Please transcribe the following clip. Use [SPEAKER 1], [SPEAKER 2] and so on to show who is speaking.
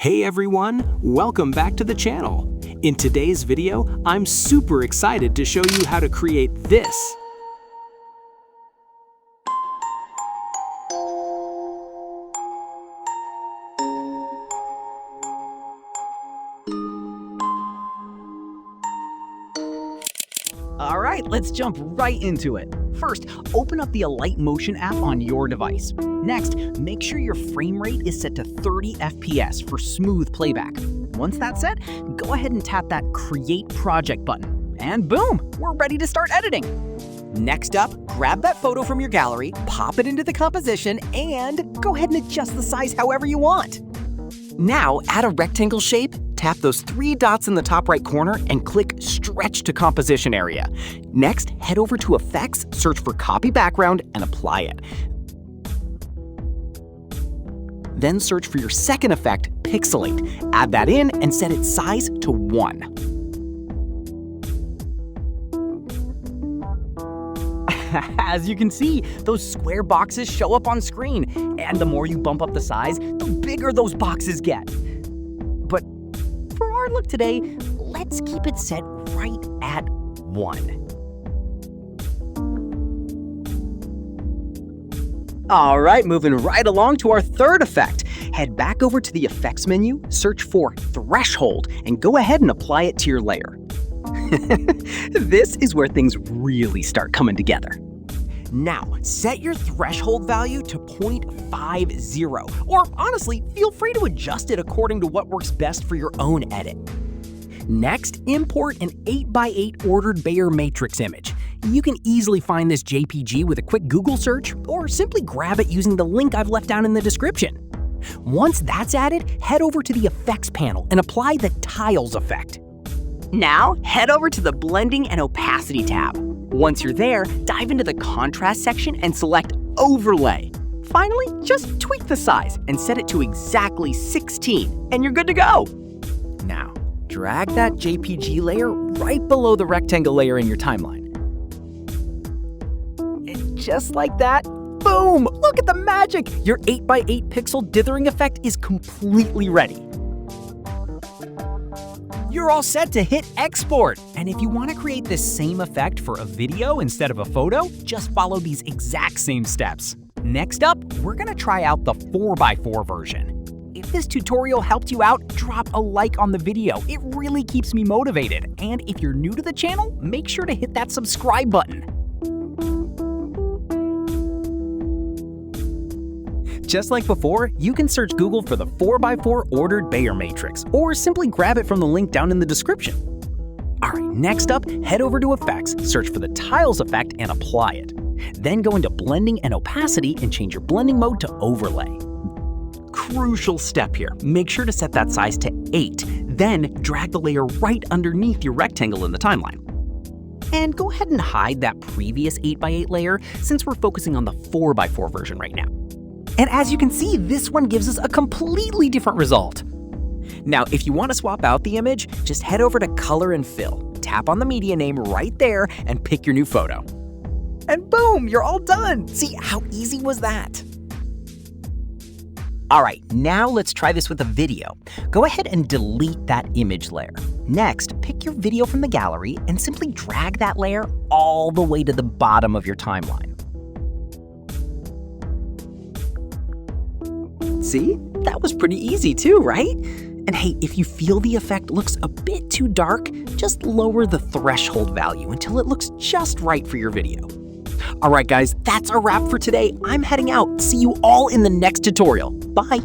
[SPEAKER 1] Hey everyone, welcome back to the channel. In today's video, I'm super excited to show you how to create this.
[SPEAKER 2] All right, let's jump right into it. First, open up the Alight Motion app on your device. Next, make sure your frame rate is set to 30 FPS for smooth playback. Once that's set, go ahead and tap that Create Project button. And boom, we're ready to start editing. Next up, grab that photo from your gallery, pop it into the composition, and go ahead and adjust the size however you want. Now, add a rectangle shape, tap those three dots in the top right corner, and click Stretch to Composition Area. Next, head over to Effects, search for Copy Background, and apply it. Then search for your second effect, Pixelate. Add that in and set its size to 1. As you can see, those square boxes show up on screen, and the more you bump up the size, the bigger those boxes get. But for our look today, let's keep it set right at 1. All right, moving right along to our third effect. Head back over to the Effects menu, search for Threshold, and go ahead and apply it to your layer. This is where things really start coming together. Now, set your threshold value to 0.50, or honestly, feel free to adjust it according to what works best for your own edit. Next, import an 8x8 ordered Bayer matrix image. You can easily find this JPG with a quick Google search, or simply grab it using the link I've left down in the description. Once that's added, head over to the Effects panel and apply the Tiles effect. Now, head over to the Blending and Opacity tab. Once you're there, dive into the Contrast section and select Overlay. Finally, just tweak the size and set it to exactly 16, and you're good to go. Now, drag that JPG layer right below the rectangle layer in your timeline. And just like that, boom! Look at the magic! Your 8x8 pixel dithering effect is completely ready. You're all set to hit export. And if you want to create this same effect for a video instead of a photo, just follow these exact same steps. Next up, we're gonna try out the 4x4 version. If this tutorial helped you out, drop a like on the video. It really keeps me motivated. And if you're new to the channel, make sure to hit that subscribe button. Just like before, you can search Google for the 4x4 ordered Bayer matrix, or simply grab it from the link down in the description. All right, next up, head over to Effects, search for the Tiles effect, and apply it. Then go into Blending and Opacity and change your blending mode to Overlay. Crucial step here, make sure to set that size to 8, then drag the layer right underneath your rectangle in the timeline. And go ahead and hide that previous 8x8 layer since we're focusing on the 4x4 version right now. And as you can see, this one gives us a completely different result. Now, if you want to swap out the image, just head over to Color and Fill, tap on the media name right there, and pick your new photo. And boom, you're all done! See, how easy was that? All right, now let's try this with a video. Go ahead and delete that image layer. Next, pick your video from the gallery and simply drag that layer all the way to the bottom of your timeline. See? That was pretty easy too, right? And hey, if you feel the effect looks a bit too dark, just lower the threshold value until it looks just right for your video. All right, guys, that's a wrap for today. I'm heading out. See you all in the next tutorial. Bye.